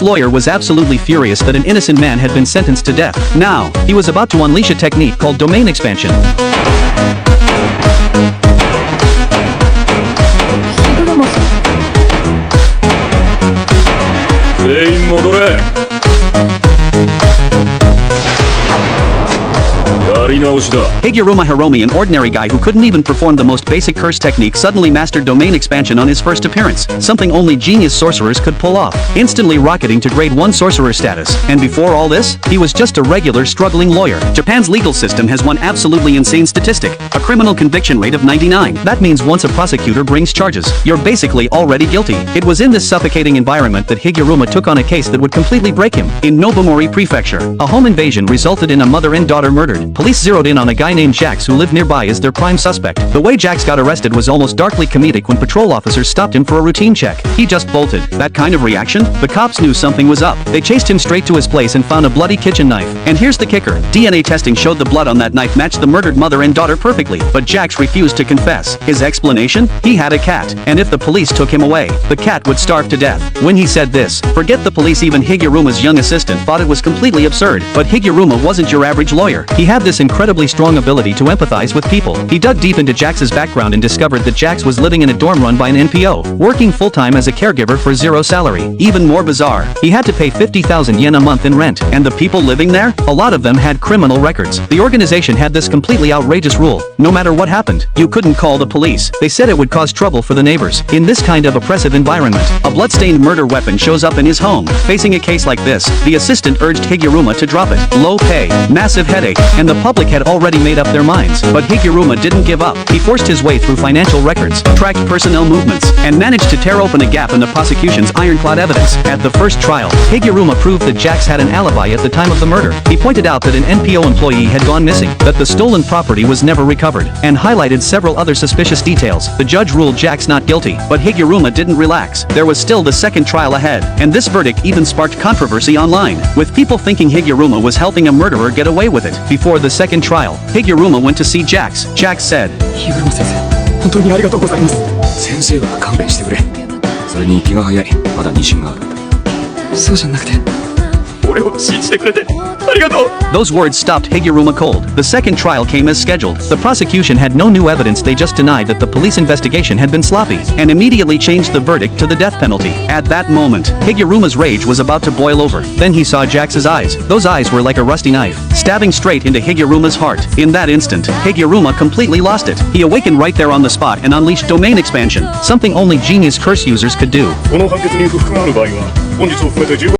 lawyer was absolutely furious that an innocent man had been sentenced to death. Now, he was about to unleash a technique called domain expansion. 全員戻れ。やり直しだ。 Higuruma Hiromi, an ordinary guy who couldn't even perform the most basic curse technique, suddenly mastered domain expansion on his first appearance, something only genius sorcerers could pull off, instantly rocketing to grade 1 sorcerer status. And before all this, he was just a regular struggling lawyer. Japan's legal system has one absolutely insane statistic, a criminal conviction rate of 99. That means once a prosecutor brings charges, you're basically already guilty. It was in this suffocating environment that Higuruma took on a case that would completely break him. In Nobomori Prefecture, a home invasion resulted in a mother and daughter murdered. Police zeroed in on a guy named Jax who lived nearby as their prime suspect. The way Jax got arrested was almost darkly comedic when patrol officers stopped him for a routine check. He just bolted. That kind of reaction? The cops knew something was up. They chased him straight to his place and found a bloody kitchen knife. And here's the kicker. DNA testing showed the blood on that knife matched the murdered mother and daughter perfectly. But Jax refused to confess. His explanation? He had a cat. And if the police took him away, the cat would starve to death. When he said this, forget the police, even Higuruma's young assistant thought it was completely absurd. But Higuruma wasn't your average lawyer. He had this incredibly strong ability to empathize with people. He dug deep into Jax's background and discovered that Jax was living in a dorm run by an NPO, working full-time as a caregiver for zero salary. Even more bizarre, he had to pay 50,000 yen a month in rent. And the people living there? A lot of them had criminal records. The organization had this completely outrageous rule. No matter what happened, you couldn't call the police. They said it would cause trouble for the neighbors. In this kind of oppressive environment, a bloodstained murder weapon shows up in his home. Facing a case like this, the assistant urged Higuruma to drop it. Low pay, massive headache, and the public had already made up their minds. But Higuruma didn't give up. He forced his way through financial records, tracked personnel movements, and managed to tear open a gap in the prosecution's ironclad evidence. At the first trial, Higuruma proved that Jax had an alibi at the time of the murder. He pointed out that an NPO employee had gone missing, that the stolen property was never recovered, and highlighted several other suspicious details. The judge ruled Jax not guilty, but Higuruma didn't relax. There was still the second trial ahead, and this verdict even sparked controversy online, with people thinking Higuruma was helping a murderer get away with it. Before the second trial, Higuruma went to see Jax. Jax said, 日暮先生、本当にありがとうございます。先生は勘弁してくれ。それに気が早い。まだ妊娠がある。そうじゃなくて、俺を信じてくれてありがとう。 Those words stopped Higuruma cold. The second trial came as scheduled. The prosecution had no new evidence, they just denied that the police investigation had been sloppy, and immediately changed the verdict to the death penalty. At that moment, Higuruma's rage was about to boil over. Then he saw Jax's eyes. Those eyes were like a rusty knife, stabbing straight into Higuruma's heart. In that instant, Higuruma completely lost it. He awakened right there on the spot and unleashed domain expansion, something only genius curse users could do. この判決に不服がある場合は、本日を含めて15